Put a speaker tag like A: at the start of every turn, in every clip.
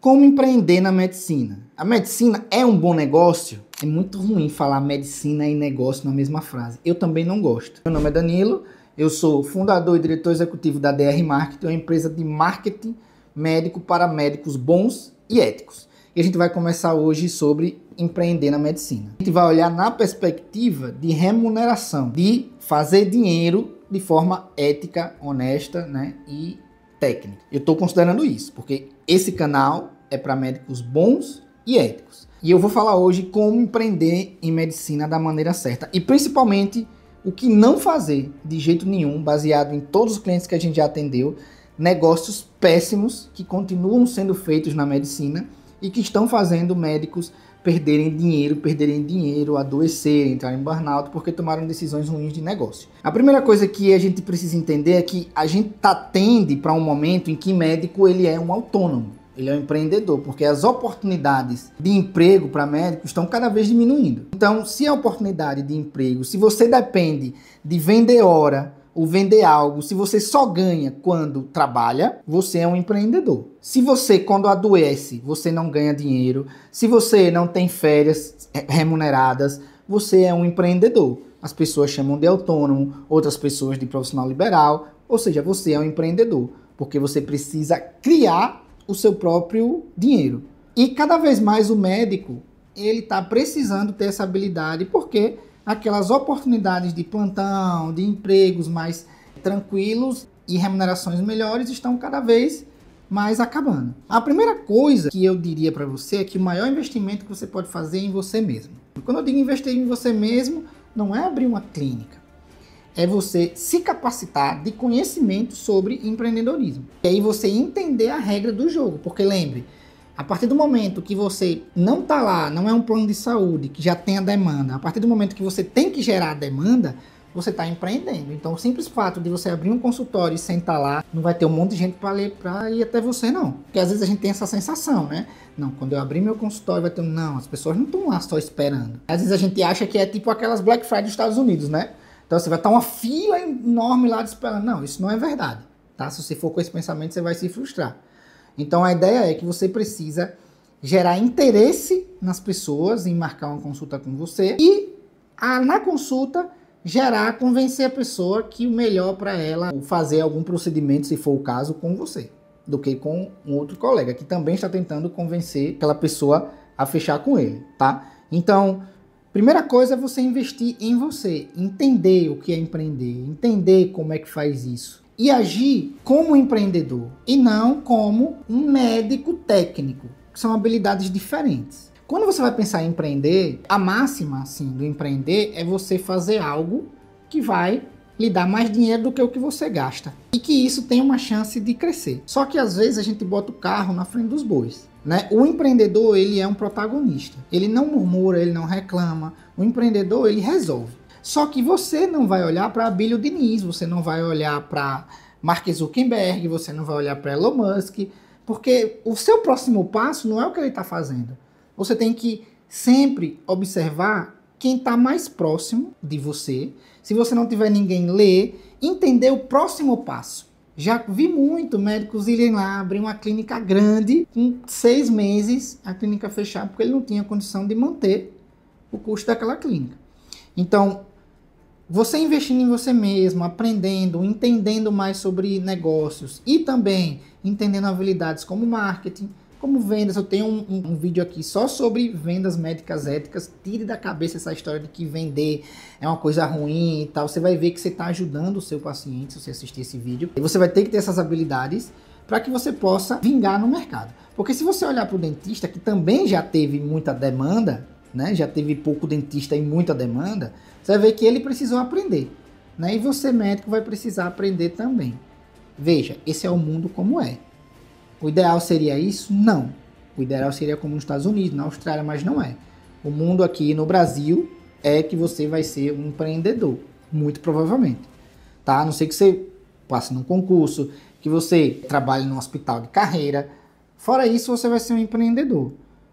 A: Como empreender na medicina? A medicina é um bom negócio? É muito ruim falar medicina e negócio na mesma frase. Eu também não gosto. Meu nome é Danilo, eu sou fundador e diretor executivo da DR Marketing, uma empresa de marketing médico para médicos bons e éticos. E a gente vai começar hoje sobre empreender na medicina. A gente vai olhar na perspectiva de remuneração, de fazer dinheiro de forma ética, honesta, né, e técnica. Eu estou considerando isso, porque esse canal é para médicos bons e éticos. E eu vou falar hoje como empreender em medicina da maneira certa. E principalmente o que não fazer de jeito nenhum, baseado em todos os clientes que a gente já atendeu, negócios péssimos que continuam sendo feitos na medicina e que estão fazendo médicos perderem dinheiro, adoecerem, entrarem em burnout porque tomaram decisões ruins de negócio. A primeira coisa que a gente precisa entender é que a gente tende para um momento em que médico ele é um autônomo, ele é um empreendedor, porque as oportunidades de emprego para médicos estão cada vez diminuindo. Então, se a oportunidade de emprego, se você depende de vender hora ou vender algo, se você só ganha quando trabalha, você é um empreendedor. Se você, quando adoece, você não ganha dinheiro, se você não tem férias remuneradas, você é um empreendedor. As pessoas chamam de autônomo, outras pessoas de profissional liberal, ou seja, você é um empreendedor, porque você precisa criar o seu próprio dinheiro. E cada vez mais o médico, ele está precisando ter essa habilidade, porque aquelas oportunidades de plantão, de empregos mais tranquilos e remunerações melhores estão cada vez mais acabando. A primeira coisa que eu diria para você é que o maior investimento que você pode fazer é em você mesmo. Quando eu digo investir em você mesmo, não é abrir uma clínica. É você se capacitar de conhecimento sobre empreendedorismo. E aí você entender a regra do jogo. Porque lembre, a partir do momento que você não está lá, não é um plano de saúde, que já tem a demanda, a partir do momento que você tem que gerar a demanda, você está empreendendo. Então o simples fato de você abrir um consultório e sentar lá, não vai ter um monte de gente para ir até você não. Porque às vezes a gente tem essa sensação, né? Não, quando eu abrir meu consultório vai ter um... Não, as pessoas não estão lá só esperando. Às vezes a gente acha que é tipo aquelas Black Friday dos Estados Unidos, né? Então você vai estar uma fila enorme lá esperando. Não, isso não é verdade, tá? Se você for com esse pensamento, você vai se frustrar. Então a ideia é que você precisa gerar interesse nas pessoas em marcar uma consulta com você e na consulta convencer a pessoa que o melhor para ela fazer algum procedimento, se for o caso, com você, do que com um outro colega que também está tentando convencer aquela pessoa a fechar com ele, tá? Então, primeira coisa é você investir em você, entender o que é empreender, entender como é que faz isso. E agir como empreendedor e não como um médico técnico, que são habilidades diferentes. Quando você vai pensar em empreender, a máxima assim, do empreender é você fazer algo que vai lhe dar mais dinheiro do que o que você gasta. E que isso tem uma chance de crescer. Só que às vezes a gente bota o carro na frente dos bois, né? O empreendedor, ele é um protagonista. Ele não murmura, ele não reclama. O empreendedor, ele resolve. Só que você não vai olhar para Abílio Diniz, você não vai olhar para Mark Zuckerberg, você não vai olhar para Elon Musk, porque o seu próximo passo não é o que ele está fazendo. Você tem que sempre observar quem está mais próximo de você. Se você não tiver ninguém, ler, entender o próximo passo. Já vi muito médicos irem lá abrir uma clínica grande, com 6 meses a clínica fechar, porque ele não tinha condição de manter o custo daquela clínica. Então, você investindo em você mesmo, aprendendo, entendendo mais sobre negócios e também entendendo habilidades como marketing, como vendas. Eu tenho um vídeo aqui só sobre vendas médicas éticas. Tire da cabeça essa história de que vender é uma coisa ruim e tal. Você vai ver que você está ajudando o seu paciente se você assistir esse vídeo. E você vai ter que ter essas habilidades para que você possa vingar no mercado. Porque se você olhar para o dentista, que também já teve muita demanda, né? Já teve pouco dentista e muita demanda, você vai ver que ele precisou aprender, né? E você, médico, vai precisar aprender também. Veja, esse é o mundo como é. O ideal seria isso? Não. O ideal seria como nos Estados Unidos, na Austrália, mas não é. O mundo aqui no Brasil é que você vai ser um empreendedor, muito provavelmente. Tá? A não ser que você passe num concurso, que você trabalhe num hospital de carreira. Fora isso, você vai ser um empreendedor,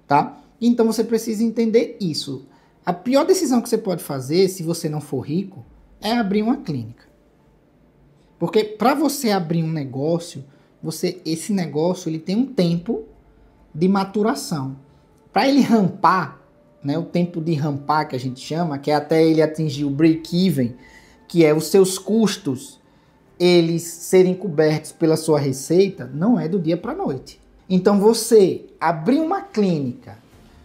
A: tá? Então você precisa entender isso. A pior decisão que você pode fazer, se você não for rico, é abrir uma clínica. Porque para você abrir um negócio, esse negócio ele tem um tempo de maturação. Para ele rampar, né, o tempo de rampar que a gente chama, que é até ele atingir o break-even, que é os seus custos, eles serem cobertos pela sua receita, não é do dia para a noite. Então você abrir uma clínica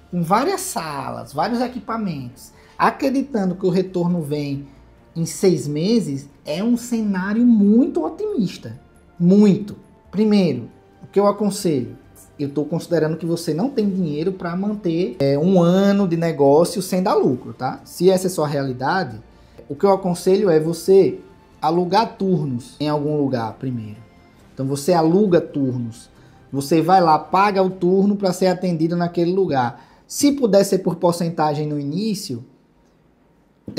A: com várias salas, vários equipamentos, acreditando que o retorno vem em 6 meses, é um cenário muito otimista. Muito. Primeiro, o que eu aconselho? Eu estou considerando que você não tem dinheiro para manter um ano de negócio sem dar lucro, tá? Se essa é a sua realidade, o que eu aconselho é você alugar turnos em algum lugar primeiro. Então você aluga turnos. Você vai lá, paga o turno para ser atendido naquele lugar. Se puder ser por porcentagem no início,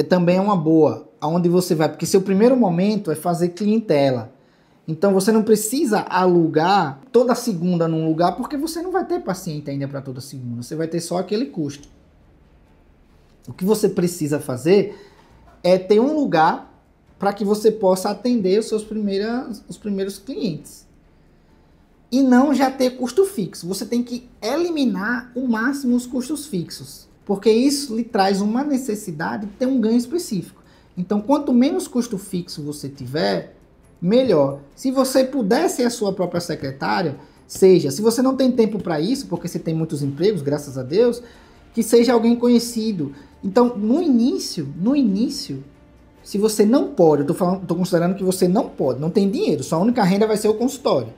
A: também é uma boa. Aonde você vai, porque seu primeiro momento é fazer clientela. Então você não precisa alugar toda segunda num lugar, porque você não vai ter paciente ainda para toda segunda. Você vai ter só aquele custo. O que você precisa fazer é ter um lugar para que você possa atender os primeiros clientes. E não já ter custo fixo. Você tem que eliminar o máximo os custos fixos. Porque isso lhe traz uma necessidade de ter um ganho específico. Então, quanto menos custo fixo você tiver, melhor. Se você puder ser a sua própria secretária, seja. Se você não tem tempo para isso, porque você tem muitos empregos, graças a Deus, que seja alguém conhecido. Então, no início, se você não pode, eu estou considerando que você não pode, não tem dinheiro, sua única renda vai ser o consultório.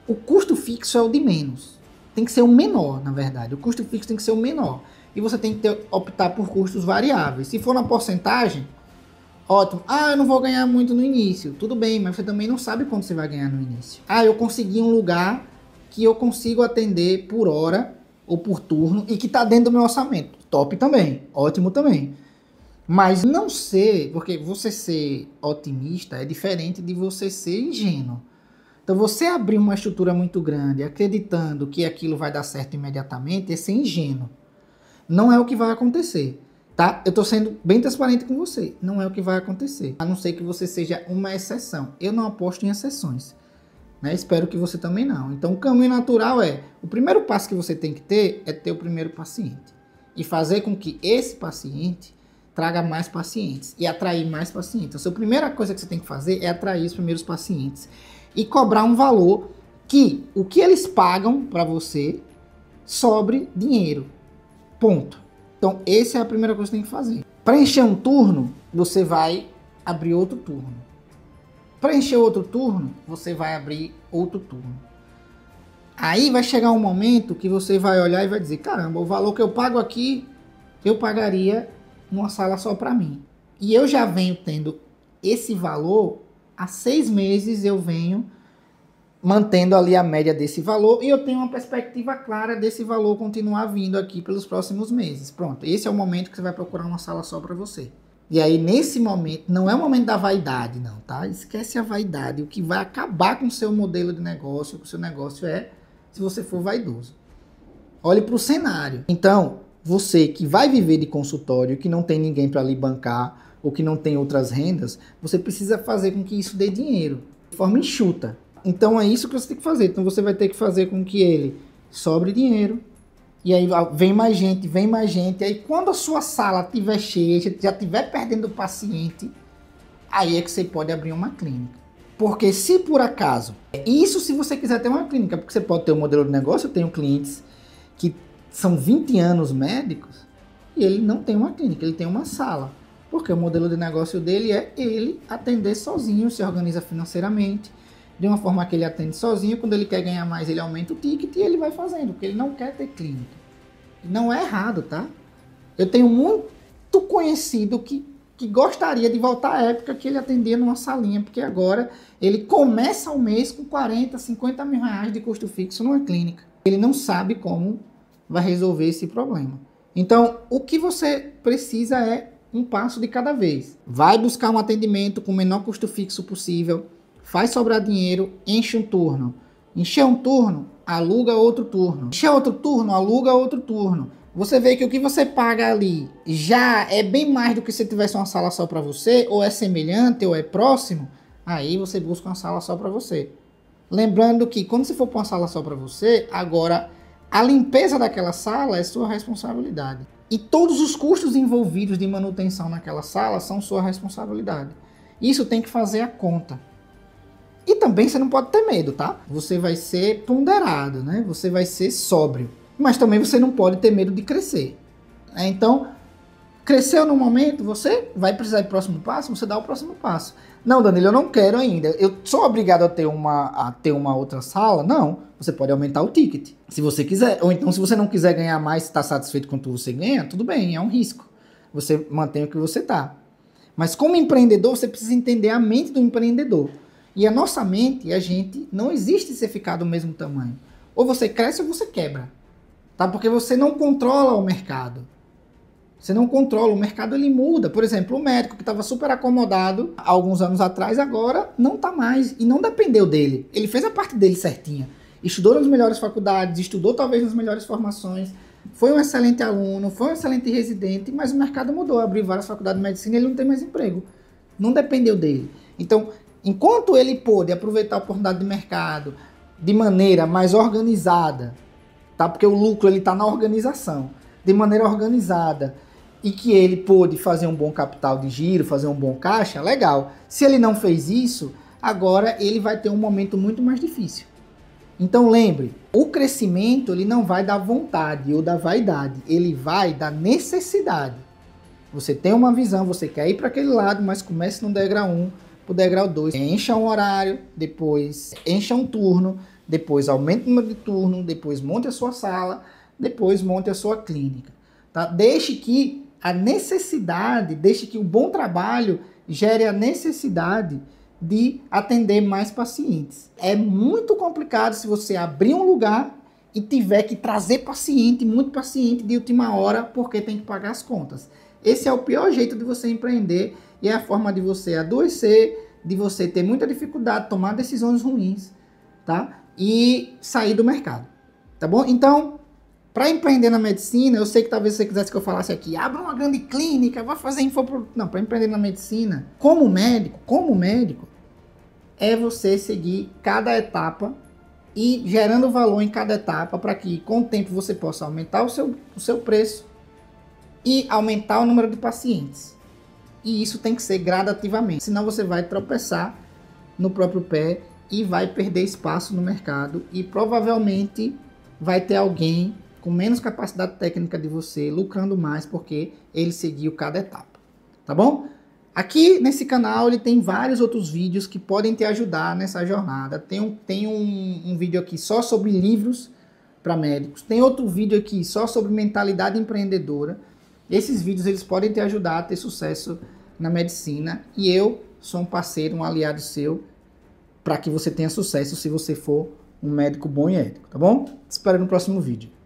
A: O custo fixo é o de menos. Tem que ser o menor, na verdade. O custo fixo tem que ser o menor. E você tem que optar por custos variáveis. Se for na porcentagem, ótimo. Ah, eu não vou ganhar muito no início. Tudo bem, mas você também não sabe quanto você vai ganhar no início. Ah, eu consegui um lugar que eu consigo atender por hora ou por turno e que está dentro do meu orçamento. Top também. Ótimo também. Mas não ser, porque você ser otimista é diferente de você ser ingênuo. Então você abrir uma estrutura muito grande acreditando que aquilo vai dar certo imediatamente é ser ingênuo. Não é o que vai acontecer, tá? Eu estou sendo bem transparente com você. Não é o que vai acontecer. A não ser que você seja uma exceção. Eu não aposto em exceções, né? Espero que você também não. Então o caminho natural é, o primeiro passo que você tem que ter é ter o primeiro paciente. E fazer com que esse paciente traga mais pacientes e atrair mais pacientes. Então a primeira coisa que você tem que fazer é atrair os primeiros pacientes. E cobrar um valor que o que eles pagam para você sobre dinheiro. Ponto. Então, essa é a primeira coisa que você tem que fazer. Para encher um turno, você vai abrir outro turno. Para encher outro turno, você vai abrir outro turno. Aí vai chegar um momento que você vai olhar e vai dizer, caramba, o valor que eu pago aqui, eu pagaria numa sala só para mim. E eu já venho tendo esse valor. Há 6 meses eu venho mantendo ali a média desse valor e eu tenho uma perspectiva clara desse valor continuar vindo aqui pelos próximos meses. Pronto, esse é o momento que você vai procurar uma sala só para você. E aí, nesse momento, não é o momento da vaidade, não, tá? Esquece a vaidade. O que vai acabar com o seu modelo de negócio, com o seu negócio é se você for vaidoso. Olhe para o cenário. Então, você que vai viver de consultório, que não tem ninguém para lhe bancar, ou que não tem outras rendas, você precisa fazer com que isso dê dinheiro, de forma enxuta. Então é isso que você tem que fazer. Então você vai ter que fazer com que ele sobre dinheiro, e aí vem mais gente, e aí quando a sua sala estiver cheia, já estiver perdendo paciente, aí é que você pode abrir uma clínica. Porque se por acaso, isso se você quiser ter uma clínica, porque você pode ter um modelo de negócio, eu tenho clientes que são 20 anos médicos, e ele não tem uma clínica, ele tem uma sala. Porque o modelo de negócio dele é ele atender sozinho, se organiza financeiramente, de uma forma que ele atende sozinho. Quando ele quer ganhar mais, ele aumenta o ticket e ele vai fazendo, porque ele não quer ter clínica. Não é errado, tá? Eu tenho muito conhecido que gostaria de voltar à época que ele atendia numa salinha, porque agora ele começa o mês com 40, 50 mil reais de custo fixo numa clínica. Ele não sabe como vai resolver esse problema. Então, o que você precisa é um passo de cada vez. Vai buscar um atendimento com o menor custo fixo possível, faz sobrar dinheiro, enche um turno. Encher um turno, aluga outro turno. Encher outro turno, aluga outro turno. Você vê que o que você paga ali já é bem mais do que se tivesse uma sala só para você, ou é semelhante, ou é próximo, aí você busca uma sala só para você. Lembrando que quando você for para uma sala só para você, agora a limpeza daquela sala é sua responsabilidade. E todos os custos envolvidos de manutenção naquela sala são sua responsabilidade. Isso tem que fazer a conta. E também você não pode ter medo, tá? Você vai ser ponderado, né? Você vai ser sóbrio. Mas também você não pode ter medo de crescer. Então, cresceu no momento, você vai precisar de próximo passo, você dá o próximo passo. Não, Danilo, eu não quero ainda. Eu sou obrigado a ter uma outra sala? Não. Você pode aumentar o ticket, se você quiser. Ou então, se você não quiser ganhar mais, está satisfeito com o que você ganha, tudo bem, é um risco. Você mantém o que você está. Mas como empreendedor, você precisa entender a mente do empreendedor. E a nossa mente, a gente, não existe você ficar do mesmo tamanho. Ou você cresce ou você quebra. Tá? Porque você não controla o mercado. Você não controla, o mercado ele muda. Por exemplo, o médico que estava super acomodado há alguns anos atrás, agora não está mais. E não dependeu dele. Ele fez a parte dele certinha. Estudou nas melhores faculdades, estudou talvez nas melhores formações, foi um excelente aluno, foi um excelente residente, mas o mercado mudou. Abriu várias faculdades de medicina e ele não tem mais emprego. Não dependeu dele. Então, enquanto ele pôde aproveitar a oportunidade de mercado de maneira mais organizada, tá? Porque o lucro está na organização, de maneira organizada, e que ele pôde fazer um bom capital de giro, fazer um bom caixa, legal. Se ele não fez isso, agora ele vai ter um momento muito mais difícil. Então lembre, o crescimento ele não vai da vontade ou da vaidade, ele vai da necessidade. Você tem uma visão, você quer ir para aquele lado, mas comece no degrau 1, para o degrau 2. Encha um horário, depois encha um turno, depois aumente o número de turno, depois monte a sua sala, depois monte a sua clínica. Tá? Deixe que a necessidade, deixe que o bom trabalho gere a necessidade de atender mais pacientes. É muito complicado se você abrir um lugar e tiver que trazer paciente, muito paciente de última hora, porque tem que pagar as contas. Esse é o pior jeito de você empreender e é a forma de você adoecer, de você ter muita dificuldade, tomar decisões ruins, tá? E sair do mercado, tá bom? Então, para empreender na medicina, eu sei que talvez você quisesse que eu falasse aqui, abra uma grande clínica, vá fazer infoproduto. Não, para empreender na medicina, como médico, é você seguir cada etapa e gerando valor em cada etapa para que com o tempo você possa aumentar o seu preço e aumentar o número de pacientes. E isso tem que ser gradativamente, senão você vai tropeçar no próprio pé e vai perder espaço no mercado e provavelmente vai ter alguém com menos capacidade técnica de você, lucrando mais porque ele seguiu cada etapa, tá bom? Aqui nesse canal ele tem vários outros vídeos que podem te ajudar nessa jornada. Tem um vídeo aqui só sobre livros para médicos, tem outro vídeo aqui só sobre mentalidade empreendedora. Esses vídeos eles podem te ajudar a ter sucesso na medicina e eu sou um parceiro, um aliado seu para que você tenha sucesso se você for um médico bom e ético, tá bom? Te espero no próximo vídeo.